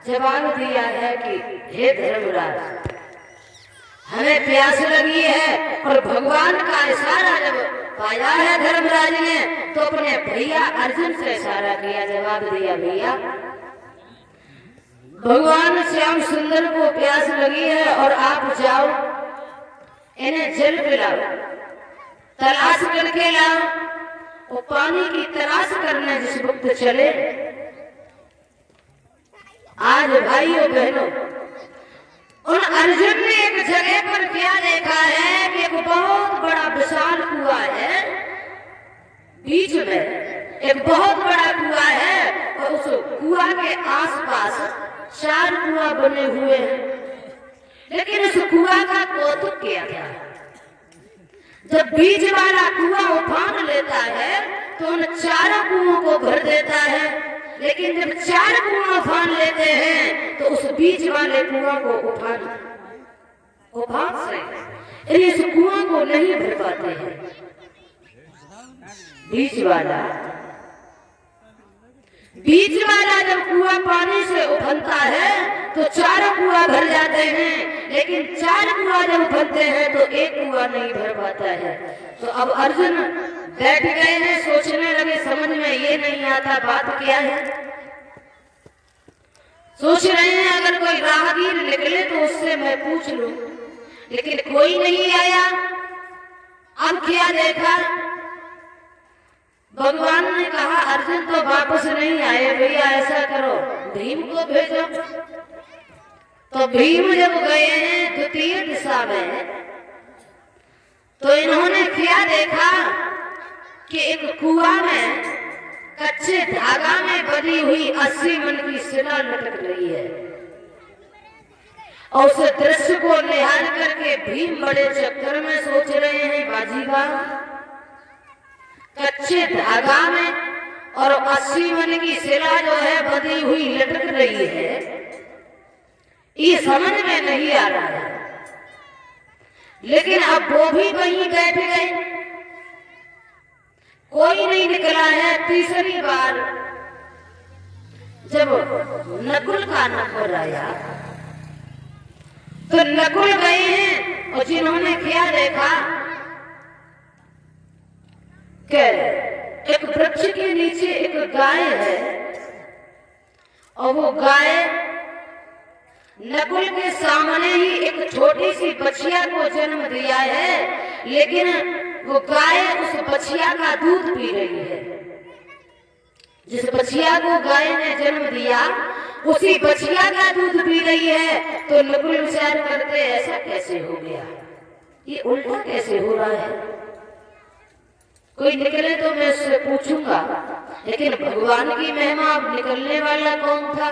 जवाब दिया है कि हे धर्मराज, हमें प्यास लगी है। और भगवान का इशारा जब पाया है धर्मराज ने तो अपने भैया अर्जुन से इशारा किया, जवाब दिया भैया भगवान श्याम सुंदर को प्यास लगी है और आप जाओ इन्हें जल पिलाओ, तलाश करके लाओ। वो पानी की तलाश करने जिस वक्त चले, आज भाइयों बहनों उन अर्जुन ने एक जगह पर क्या देखा है कि एक बहुत बड़ा विशाल कुआं है, बीच में एक बहुत बड़ा कुआं है और उस कुआं के आसपास 4 कुआं बने हुए हैं। लेकिन उस कुआं का कौतुक क्या था, जब बीच वाला कुआं उफान लेता है तो उन 4 कुओं को भर देता है, लेकिन जब 4 कुआं उफान लेते हैं तो उस बीच वाले कुआं को उफान से इस कुआं को नहीं भर पाते हैं। बीच वाला जब कुआं पानी से उफनता है तो 4 कुआं भर जाते हैं, लेकिन 4 कुआं जब उफनते हैं तो 1 कुआं नहीं भर पाता है। तो अब अर्जुन बैठ गए हैं, सोचने लगे, समझ में ये नहीं आता बात क्या है। सोच रहे हैं अगर कोई राहगीर निकले तो उससे मैं पूछ लूं, लेकिन कोई नहीं आया। अब क्या देखा, भगवान ने कहा अर्जुन तो वापस नहीं आए, भैया ऐसा करो भीम को भेजो। तो भीम जब गए हैं द्वितीय दिशा में तो इन्होंने क्या देखा कि एक कुआं में कच्चे धागा में बनी हुई 80 मन की शिला लटक रही है। और उस दृश्य को निहार करके भीम बड़े चक्कर में सोच रहे हैं, बाजीबा कच्चे धागा में और 80 मन की शिला जो है बंधी हुई लटक रही है, ये समझ में नहीं आ रहा है। लेकिन अब वो भी वहीं बैठ गए, कोई नहीं निकला है। तीसरी बार जब नकुल का नंबर आया तो नकुल गए हैं और जिन्होंने क्या देखा कि एक वृक्ष के नीचे एक गाय है और वो गाय नकुल के सामने ही एक छोटी सी बछिया को जन्म दिया है, लेकिन वो गाय उस बछिया का दूध पी रही है। जिस बछिया को गाय ने जन्म दिया उसी बछिया का दूध पी रही है। तो नकुल विचार करते ऐसा कैसे हो गया, ये उल्टा कैसे हो रहा है। कोई निकले तो मैं उससे पूछूंगा, लेकिन भगवान की महिमा, अब निकलने वाला कौन था,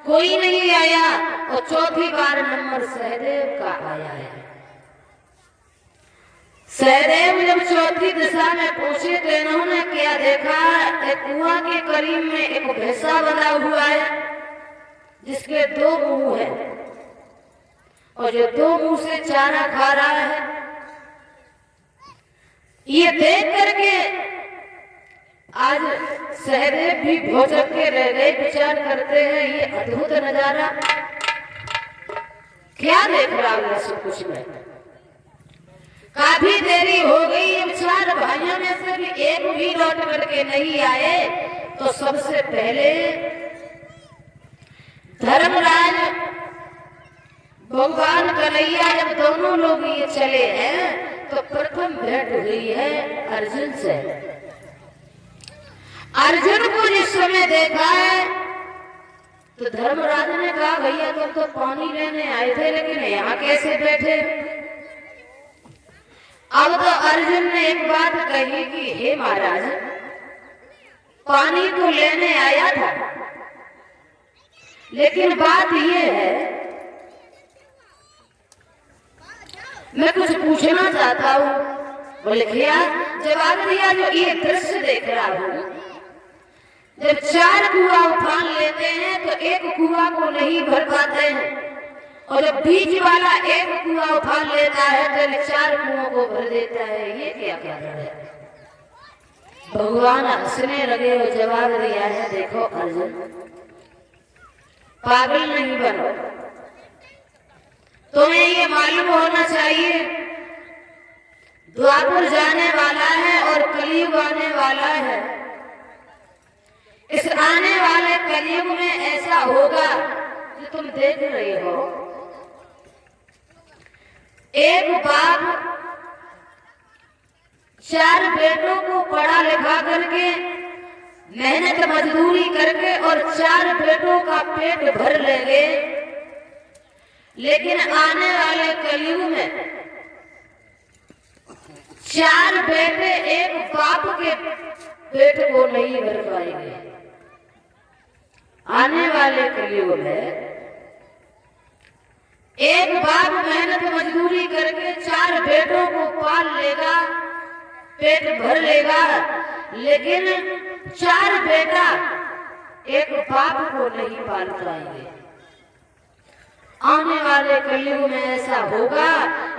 कोई नहीं आया। और चौथी बार नंबर सहदेव का आया है। सहदेव जब चौथी दिशा में पहुंचे तो इन्होंने क्या देखा, एक कुआं के करीब में एक भैंसा बना हुआ है जिसके 2 मुंह है और जो 2 मुंह से चारा खा रहा है। ये देख करके आज सहदेव भी भौचक के रह गए, विचार करते हैं ये अद्भुत नजारा क्या देख रहा हूं सब कुछ में। काफी देरी हो गई, अब 4 भाइयों में से भी एक भी लौट करके नहीं आए। तो सबसे पहले धर्मराज भगवान कन्हैया जब दोनों लोग ये चले हैं तो प्रथम भेंट हुई है अर्जुन से। अर्जुन को जिस समय देखा है तो धर्मराज ने कहा भैया तुम तो पानी लेने आए थे, लेकिन यहाँ कैसे बैठे। अब तो अर्जुन ने एक बात कही कि हे महाराज, पानी तो लेने आया था, लेकिन बात ये है मैं कुछ पूछना चाहता हूँ। बोले क्या, जवाब दिया जो ये दृश्य देख रहा हूँ, जब 4 कुआं उफान लेते हैं तो 1 कुआं को नहीं भर पाते हैं, और जब बीच वाला 1 कुआं उफान लेता है तो 4 कुओं को भर देता है। ये क्या कारण है। भगवान हंसने लगे और जवाब दिया है, देखो अर्जुन, पागल नहीं बनो। तुम्हें ये मालूम होना चाहिए द्वापर जाने वाला है और कलयुग आने वाला है। इस आने वाले कलयुग में ऐसा होगा जो तुम देख रहे हो। एक बाप 4 बेटों को पढ़ा लिखा करके मेहनत मजदूरी करके और 4 बेटों का पेट भर लेंगे, लेकिन आने वाले कलयुग में 4 बेटे एक बाप के पेट को नहीं भर पाएंगे। आने वाले कलयुग में एक बाप मेहनत मजदूरी करके 4 बेटों को पाल लेगा, पेट भर लेगा, लेकिन 4 बेटा एक बाप को नहीं पाल पाएंगे। आने वाले कलयुग में ऐसा होगा,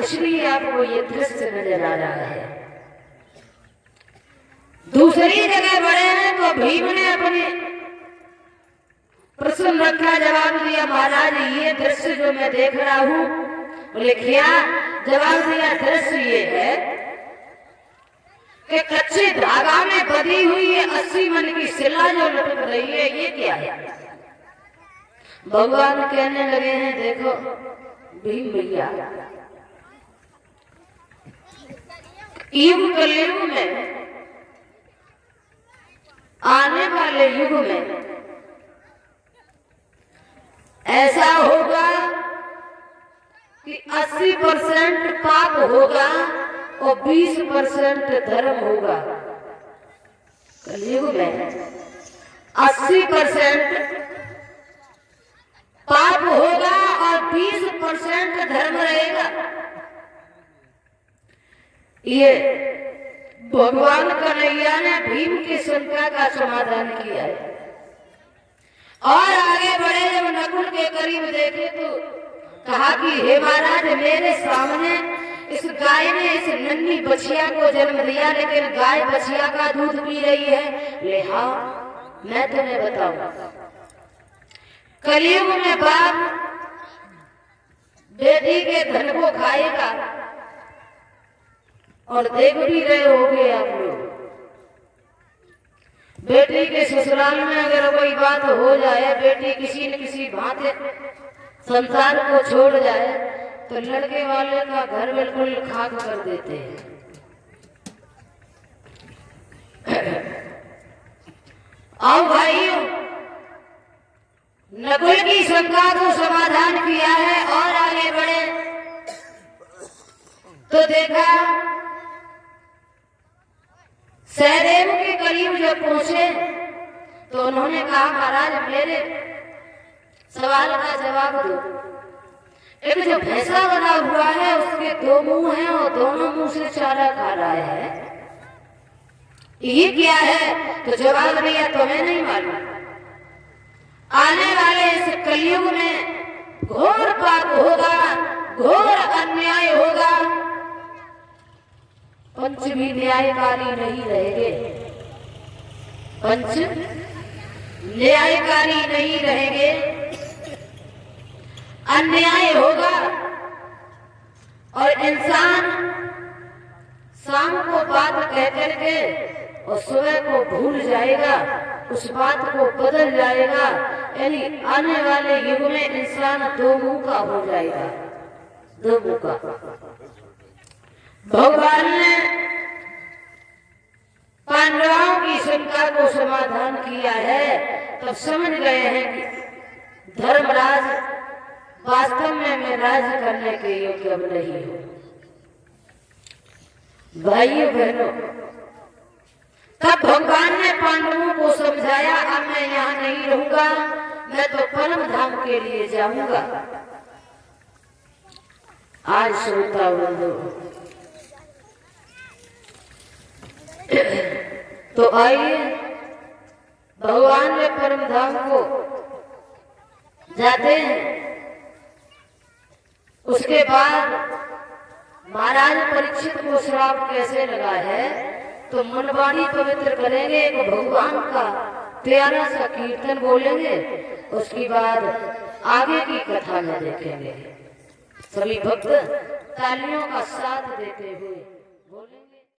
इसलिए आपको ये दृश्य नजर आ रहा है। दूसरी जगह बड़े हैं तो भीम ने अपने प्रश्न रखा, जवाब दिया, महाराज ये दृश्य जो मैं देख रहा हूं। बोले क्या? जवाब दिया, दृश्य ये है कि कच्चे धागा में बंधी हुई है 80 मन की शिला जो लटक रही है, ये क्या है? भगवान कहने लगे हैं, देखो भीम भैया, युग कलयुग में, आने वाले युग में ऐसा होगा कि 80% पाप होगा और 20% धर्म होगा। कलयुग में 80% पाप होगा और 20% धर्म रहेगा। ये भगवान कन्हैया ने भीम की शंका का समाधान किया है। और आगे बढ़े, जब नकुल के करीब देखे तो कहा कि हे महाराज, मेरे सामने इस गाय ने इस नन्ही बछिया को जन्म दिया, लेकिन गाय बछिया का दूध पी रही है। ले हाँ, मैं तुम्हें बताऊं, कलयुग में बाप बेटी के धन को खाएगा। और देख भी रहे होगे आप लोग, बेटी के ससुराल में अगर कोई बात हो जाए, बेटी किसी न किसी भांति संसार को छोड़ जाए, तो लड़के वाले का घर बिल्कुल खाक कर देते हैं। आओ भाइयों, नकुल की शंका को समाधान किया है। और आगे बढ़े तो देखा सहदेव के करीब जब पहुंचे तो उन्होंने कहा, महाराज मेरे सवाल का जवाब दो। एक जो भैंसा बना हुआ है उसके 2 मुंह हैं और दोनों मुंह से चारा खा रहा है, ये क्या है? तो जवाब दिया, तुम्हें नहीं मालूम। आने वाले इस कलयुग में घोर पाप होगा, घोर अन्याय होगा, पंच भी न्यायकारी नहीं रहेंगे, पंच न्यायकारी नहीं रहेंगे, अन्याय होगा। और इंसान शाम को बात कह करके और सुबह को भूल जाएगा, उस बात को बदल जाएगा। यानी आने वाले युग में इंसान 2 मुंह का हो जाएगा, 2 मुंह का। भगवान ने पांडवों की शंका को समाधान किया है, तो समझ गए हैं कि धर्मराज वास्तव में मैं राज करने के योग्य अब नहीं हूं। भाइयों बहनों, तब भगवान ने पांडवों को समझाया, अब मैं यहाँ नहीं रहूंगा, मैं तो परम धाम के लिए जाऊंगा। आज श्रोता बंधु, तो आइए भगवान ने परम धाम को जाते हैं। उसके बाद महाराज परीक्षित को श्राप कैसे लगा है, तो मनवाणी पवित्र करेंगे। एक भगवान का प्यारा सा कीर्तन बोलेंगे, उसके बाद आगे की कथा में देखेंगे। सभी भक्त तालियों का साथ देते हुए बोलेंगे।